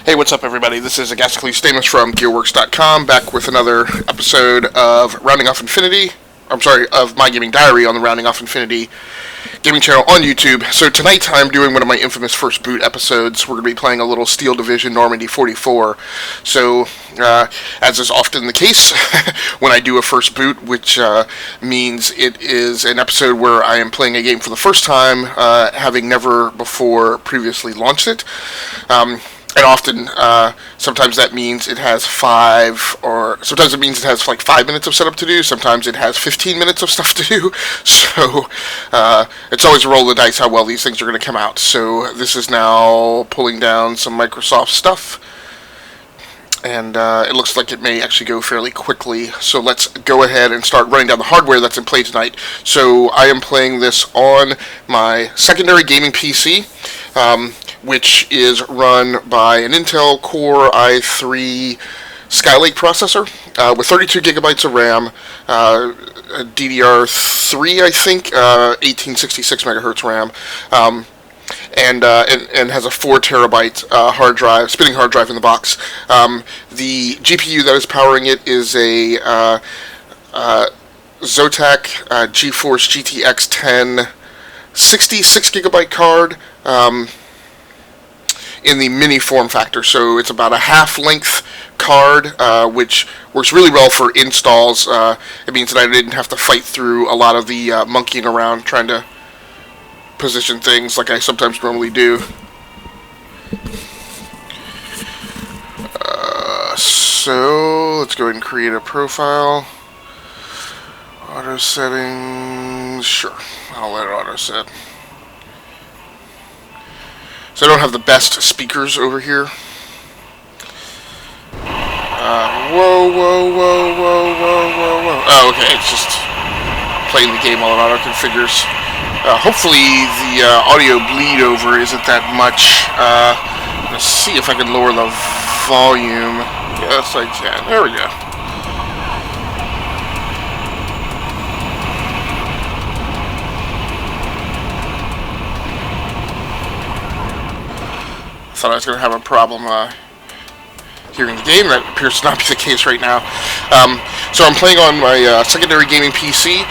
Hey, what's up, everybody? This is Agasically Stamus from GearWorks.com, back with another episode of Rounding Off Infinity. Of My Gaming Diary on the Rounding Off Infinity gaming channel on YouTube. So tonight I'm doing one of my infamous first boot episodes. We're going to be playing a little Steel Division Normandy 44. So, as is often the case when I do a first boot, which means it is an episode where I am playing a game for the first time, having never before previously launched it. And often, sometimes that means it has sometimes it means it has like 5 minutes of setup to do, sometimes it has 15 minutes of stuff to do, so it's always a roll of the dice how well these things are going to come out. So this is now pulling down some Microsoft stuff, and it looks like it may actually go fairly quickly, so let's go ahead and start running down the hardware that's in play tonight. So I am playing this on my secondary gaming PC, which is run by an Intel Core i3 Skylake processor with 32 gigabytes of RAM, DDR3, I think, 1866 megahertz RAM, and has a 4 terabyte hard drive, spinning hard drive in the box. The GPU that is powering it is a Zotac GeForce GTX 10 66 gigabyte card, in the mini form factor, so it's about a half-length card, which works really well for installs. It means that I didn't have to fight through a lot of the monkeying around trying to position things like I sometimes normally do. So let's go ahead and create a profile. Auto settings, sure, I'll let it auto set. So I don't have the best speakers over here. Whoa. Oh, okay, it's just playing the game while it auto configures. Hopefully the audio bleed over isn't that much. Let's see if I can lower the volume. Yes, I can. There we go. Thought I was going to have a problem hearing the game. That appears to not be the case right now. So I'm playing on my secondary gaming PC.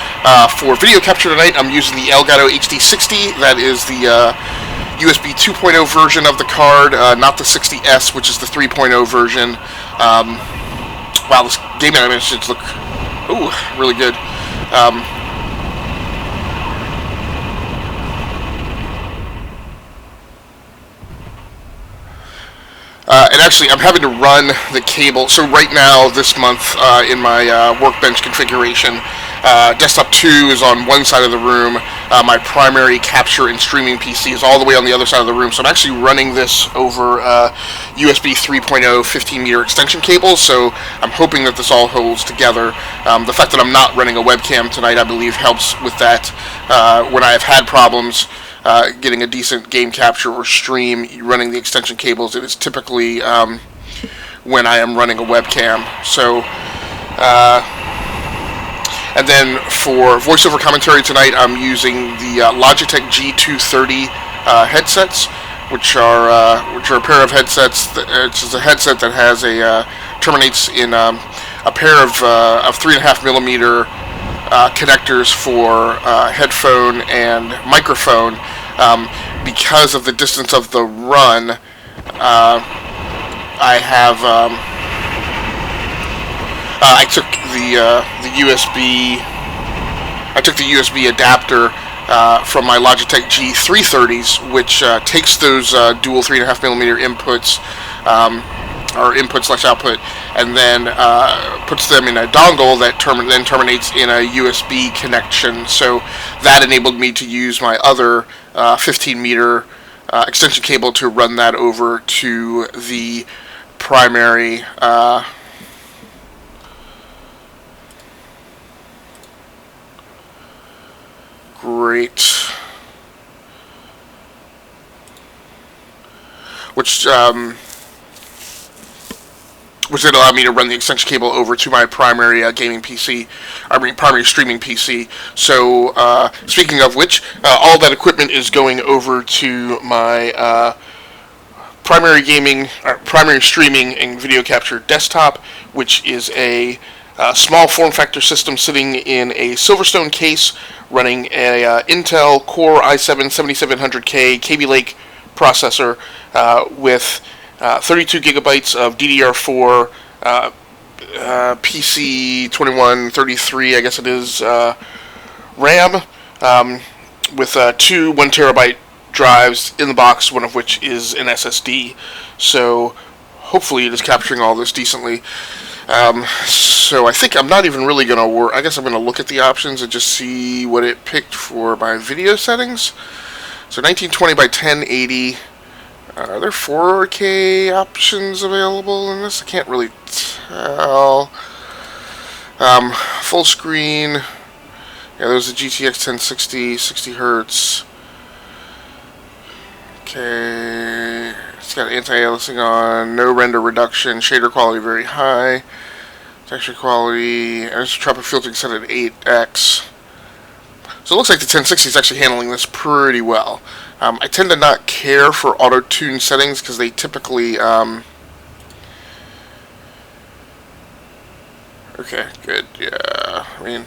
For video capture tonight, I'm using the Elgato HD60. That is the USB 2.0 version of the card, not the 60S, which is the 3.0 version. Wow, this game animations look really good. And actually, I'm having to run the cable. So right now, this month, in my workbench configuration, desktop 2 is on one side of the room. My primary capture and streaming PC is all the way on the other side of the room. So I'm actually running this over USB 3.0 15-meter extension cables. So I'm hoping that this all holds together. The fact that I'm not running a webcam tonight, I believe, helps with that. When I have had problems getting a decent game capture or stream running the extension cables, it is typically when I am running a webcam. So, and then for voiceover commentary tonight, I'm using the Logitech G230 headsets, which are a pair of headsets. It's a headset that has terminates in a pair of 3.5 millimeter connectors for headphone and microphone. Because of the distance of the run, I took the USB adapter from my Logitech G330s, which takes those dual 3.5 millimeter inputs, or input/output, and then puts them in a dongle that then terminates in a USB connection. So that enabled me to use my other 15-meter extension cable to run that over to the primary which did allow me to run the extension cable over to my primary gaming PC, primary streaming PC. So, speaking of which, all that equipment is going over to my primary gaming, primary streaming and video capture desktop, which is a small form factor system sitting in a Silverstone case, running a Intel Core i7-7700K Kaby Lake processor with 32 gigabytes of DDR4 PC 2133, I guess it is, RAM, with two 1 terabyte drives in the box, one of which is an SSD. So hopefully it is capturing all this decently. So I think I'm not even really going to work. I guess I'm going to look at the options and just see what it picked for my video settings. So 1920 by 1080. Are there 4K options available in this? I can't really tell. Full screen. Yeah, there's a GTX 1060, 60 hertz. Okay, it's got anti-aliasing on, no render reduction, shader quality very high, texture quality, anisotropic filtering set at 8x. So it looks like the 1060 is actually handling this pretty well. I tend to not care for auto-tune settings because they typically, okay, good, yeah, I mean,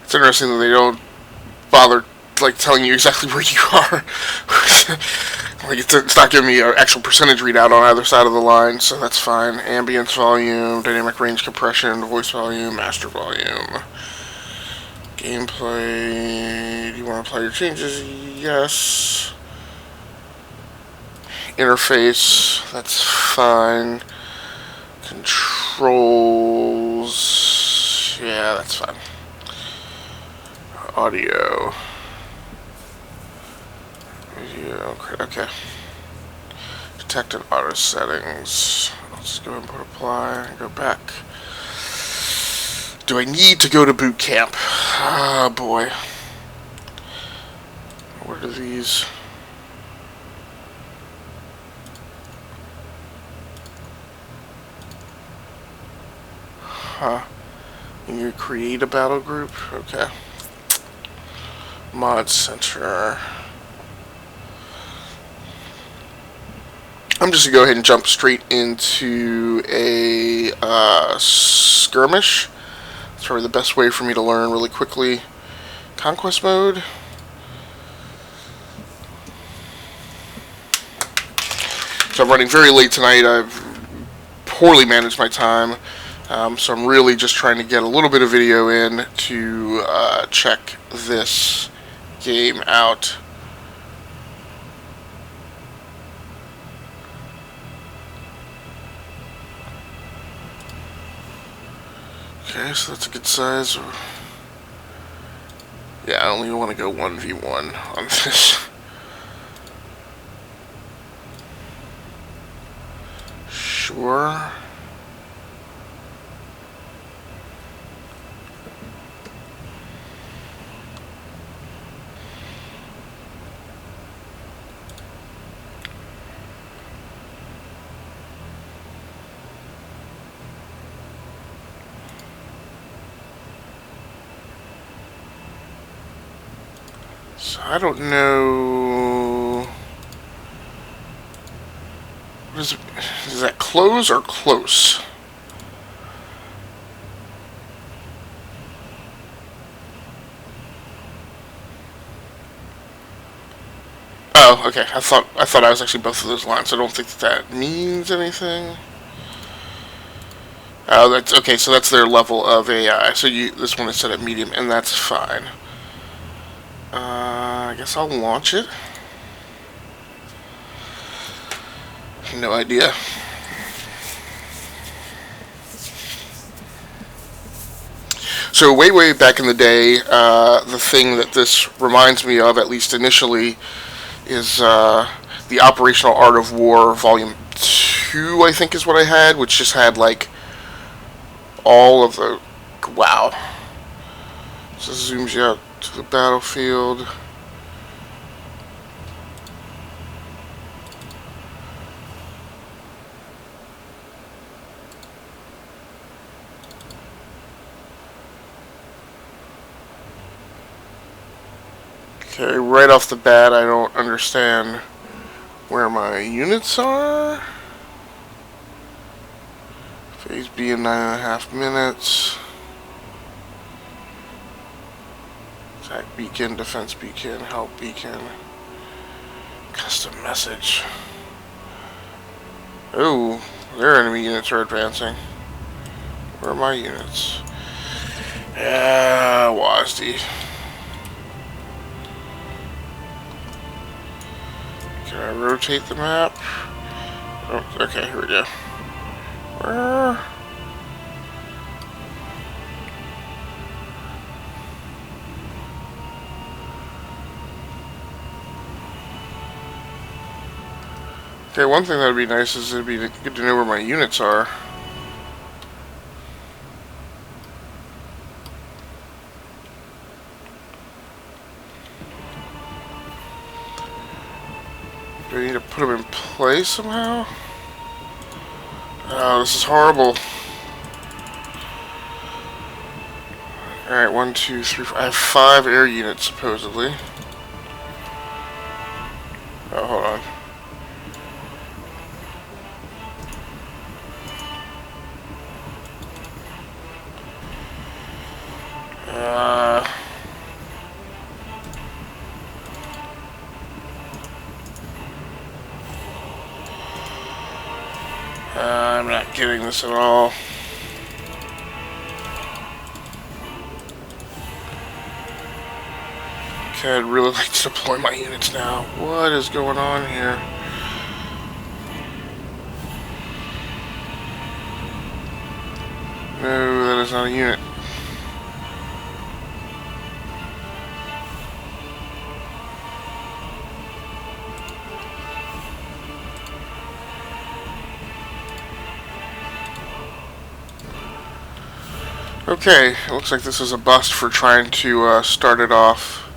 it's interesting that they don't bother like telling you exactly where you are. Like it's not giving me an actual percentage readout on either side of the line, so that's fine. Ambience volume, dynamic range compression, voice volume, master volume. Gameplay, do you want to apply your changes? Yes. Interface, that's fine. Controls, yeah, that's fine. Audio. Video, okay. Detect and auto settings. Let's just go ahead and put apply and go back. Do I need to go to boot camp? Oh boy. What are these? Huh. You create a battle group? Okay. Mod Center. I'm just going to go ahead and jump straight into a skirmish. It's probably the best way for me to learn really quickly. Conquest mode. So I'm running very late tonight. I've poorly managed my time. So I'm really just trying to get a little bit of video in to check this game out. Okay, so that's a good size. Yeah, I only want to go 1v1 on this. Sure. So I don't know. Is that close or close? Oh, okay. I thought I was actually both of those lines. I don't think that means anything. Oh, that's okay. So that's their level of AI. So this one is set at medium, and that's fine. I guess I'll launch it. No idea. So way back in the day, the thing that this reminds me of, at least initially, is the Operational Art of War Volume 2, I think is what I had, which just had like all of the... Wow. So this zooms you out to the battlefield. Okay, right off the bat, I don't understand where my units are. Phase B in 9.5 minutes. Attack beacon, defense beacon, help beacon. Custom message. Oh, their enemy units are advancing. Where are my units? Yeah, WASD. Can I rotate the map? Oh, okay, here we go. Where? Okay, one thing that would be nice is it'd be good to know where my units are. Do I need to put them in place somehow? Oh, this is horrible. Alright, 1, 2, 3, 4. I have 5 air units, supposedly. Oh, hold on. I'm not getting this at all. Okay, I'd really like to deploy my units now. What is going on here? No, that is not a unit. Okay, it looks like this is a bust for trying to start it off.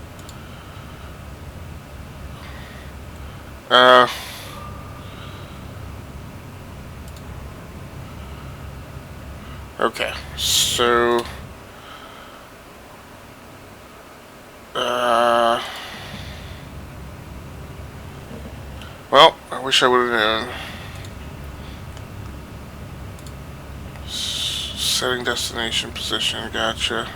Okay, so well, I wish I would have known. Setting destination position, gotcha.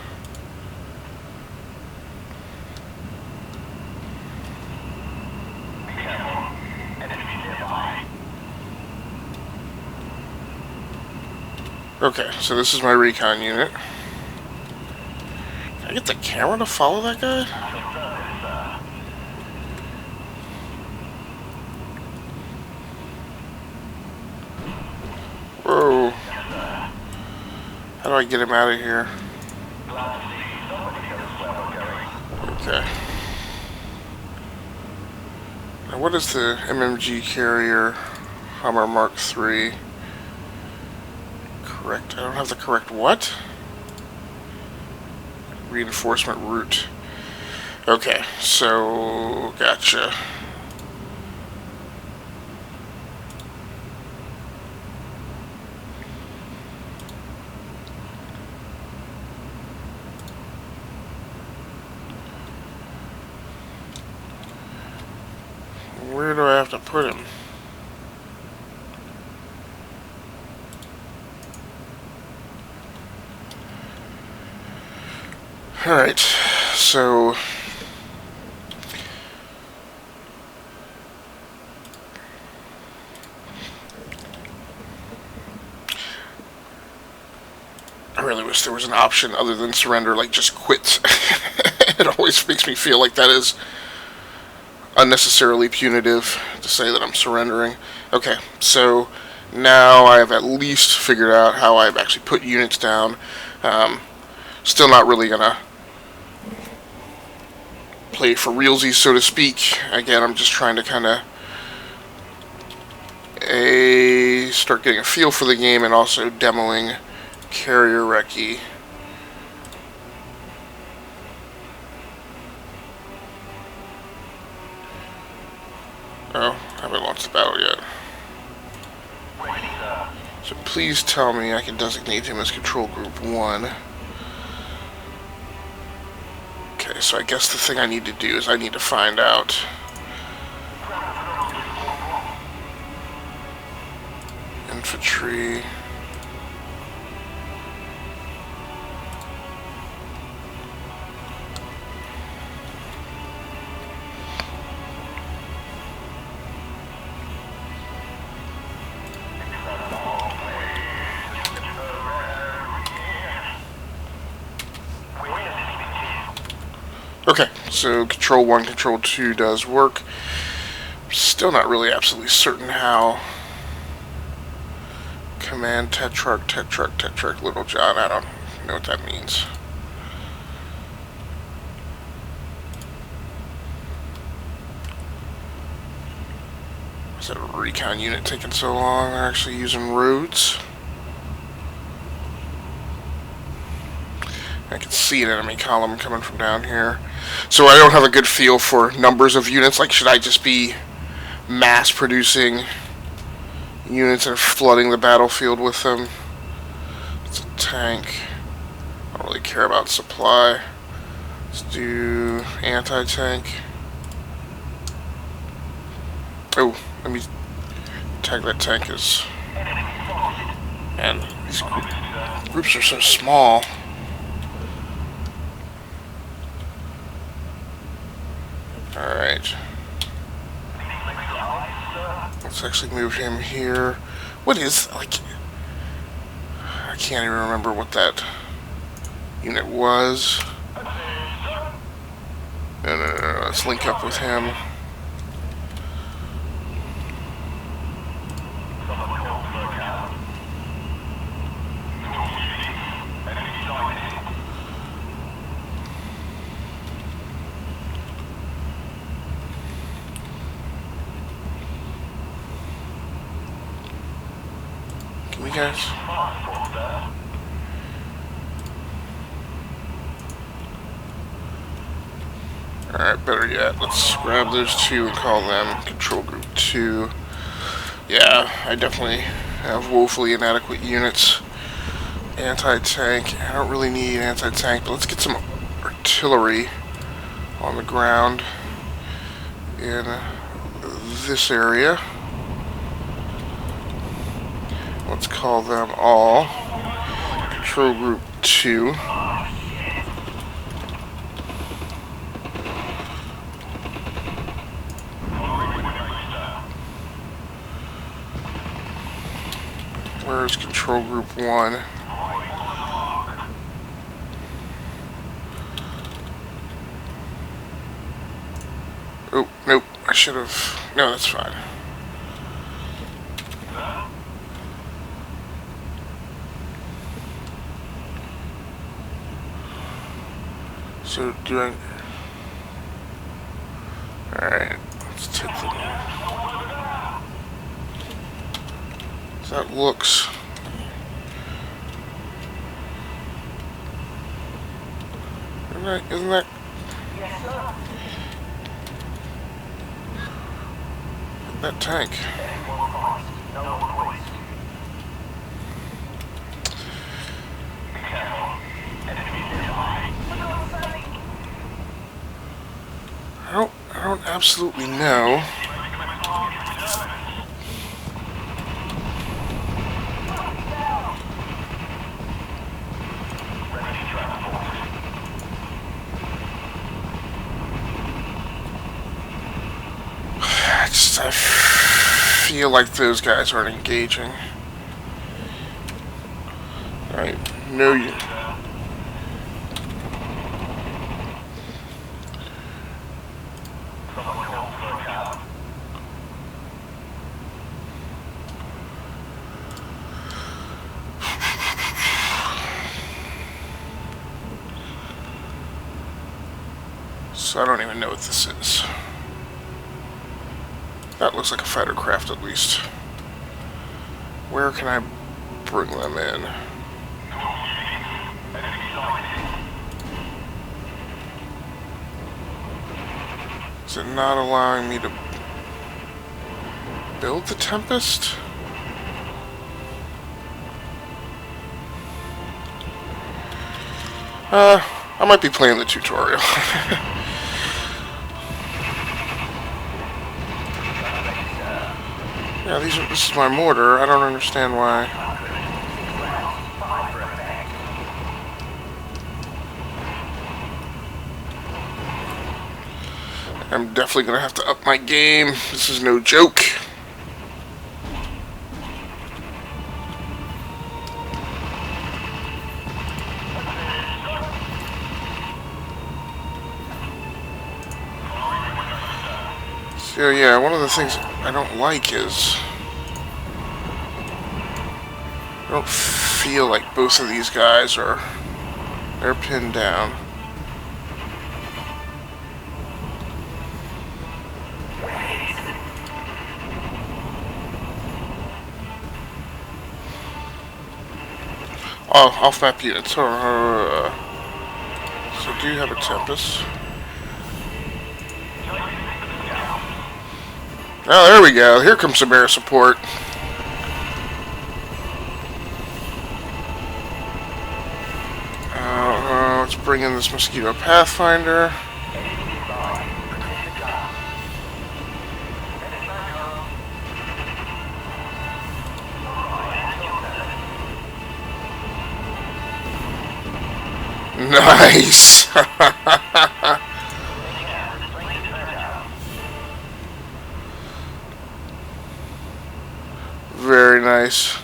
Okay, so this is my recon unit. Can I get the camera to follow that guy? Whoa. How do I get him out of here? Okay. Now what is the MMG carrier Hummer Mark III? Correct. I don't have the correct what? Reinforcement route. Okay, so gotcha. Where do I have to put him? Alright, so I really wish there was an option other than surrender, like just quit. It always makes me feel like that is unnecessarily punitive to say that I'm surrendering. Okay, so now I have at least figured out how I've actually put units down. Still not really gonna play for realsies, so to speak. Again, I'm just trying to kind of start getting a feel for the game and also demoing carrier recce. Oh, I haven't launched the battle yet. So please tell me I can designate him as Control Group 1. Okay, Okay, so I guess the thing I need to do is I need to find out infantry. Okay, so Control 1, Control 2 does work. Still not really absolutely certain how. Command Tetrarch, Tetrarch, Tetrarch, Little John. I don't know what that means. Is that a recon unit taking so long? They're actually using roads. I can see an enemy column coming from down here. So I don't have a good feel for numbers of units. Like, should I just be mass producing units and flooding the battlefield with them? It's a tank. I don't really care about supply. Let's do anti-tank. Oh, let me tag that tank as... Man, these groups are so small. Alright. Let's actually move him here. What is, like... I can't even remember what that unit was. No. Let's link up with him. Guys. Alright, better yet, let's grab those two and call them Control Group 2. Yeah, I definitely have woefully inadequate units. Anti-tank. I don't really need anti-tank, but let's get some artillery on the ground in this area. Let's call them all Control Group 2. Where's Control Group 1? Oh, nope, I should have... No, that's fine. So doing... Alright, let's take the... So that looks... Isn't that... That tank. I don't absolutely know. I feel like those guys aren't engaging. Alright, no you. So I don't even know what this is. That looks like a fighter craft at least. Where can I bring them in? Is it not allowing me to build the Tempest? I might be playing the tutorial. Yeah, this is my mortar. I don't understand why. I'm definitely going to have to up my game. This is no joke. So yeah, one of the things I don't like is I don't feel like both of these guys they're pinned down. Oh, off-map units. So do you have a Tempest? Oh, there we go. Here comes some air support. Let's bring in this Mosquito Pathfinder. Nice! Very nice.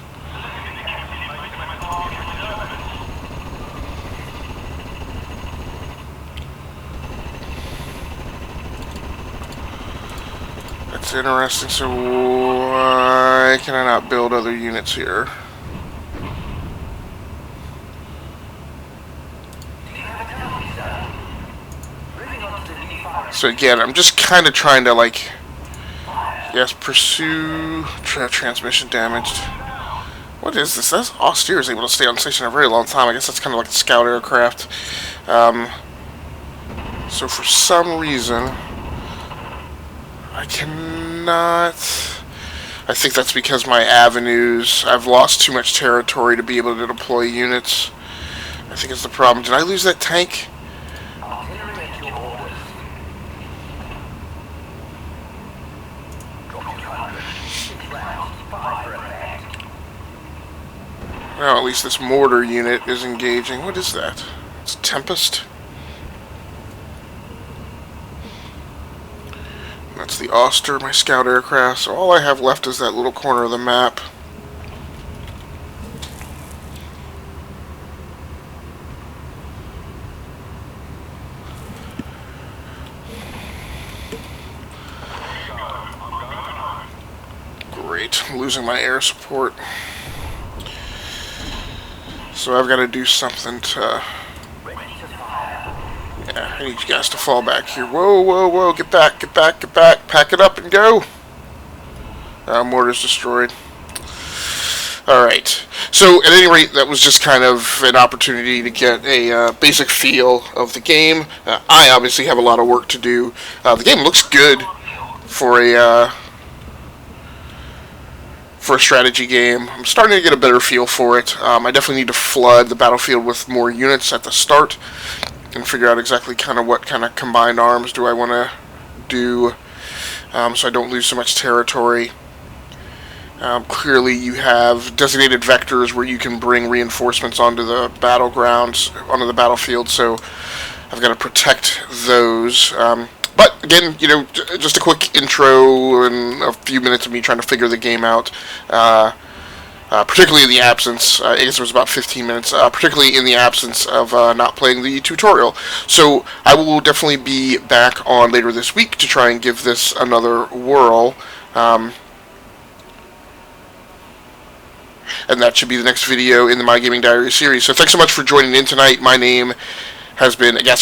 That's interesting. So why can I not build other units here? So again, I'm just kind of trying to, like, yes, pursue transmission damaged. What is this? That austere is able to stay on station a very long time. I guess that's kind of like the scout aircraft. So for some reason, I cannot. I think that's because my avenues, I've lost too much territory to be able to deploy units. I think it's the problem. Did I lose that tank? Well, at least this mortar unit is engaging. What is that? It's Tempest. That's the Oster, my scout aircraft. So all I have left is that little corner of the map. Great. I'm losing my air support. So I've got to do something to... Yeah, I need you guys to fall back here. Whoa, whoa, whoa. Get back, get back, get back. Pack it up and go. Mortar's destroyed. Alright. So, at any rate, that was just kind of an opportunity to get a basic feel of the game. I obviously have a lot of work to do. The game looks good for a strategy game. I'm starting to get a better feel for it. I definitely need to flood the battlefield with more units at the start and figure out exactly kind of what kind of combined arms do I want to do, so I don't lose so much territory. Clearly you have designated vectors where you can bring reinforcements onto the battlegrounds, onto the battlefield, so I've got to protect those. But again, you know, just a quick intro and a few minutes of me trying to figure the game out, particularly in the absence, I guess it was about 15 minutes, particularly in the absence of not playing the tutorial. So I will definitely be back on later this week to try and give this another whirl. And that should be the next video in the My Gaming Diary series. So thanks so much for joining in tonight. My name has been Akin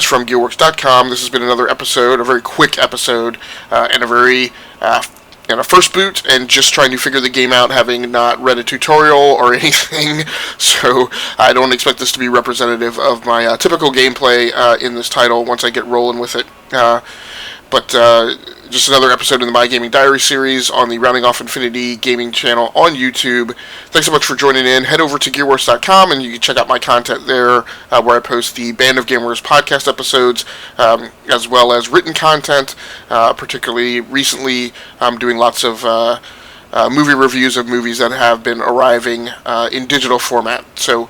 from gearworks.com. This has been another episode, a very quick episode, and a very and a first boot, and just trying to figure the game out, having not read a tutorial or anything. So I don't expect this to be representative of my typical gameplay in this title once I get rolling with it. But just another episode in the My Gaming Diary series on the Rounding Off Infinity gaming channel on YouTube. Thanks so much for joining in. Head over to gearworks.com and you can check out my content there, where I post the Band of Gamers podcast episodes, as well as written content. Particularly recently, I'm doing lots of movie reviews of movies that have been arriving in digital format. So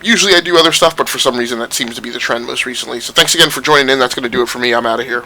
usually I do other stuff, but for some reason that seems to be the trend most recently. So thanks again for joining in. That's going to do it for me. I'm out of here.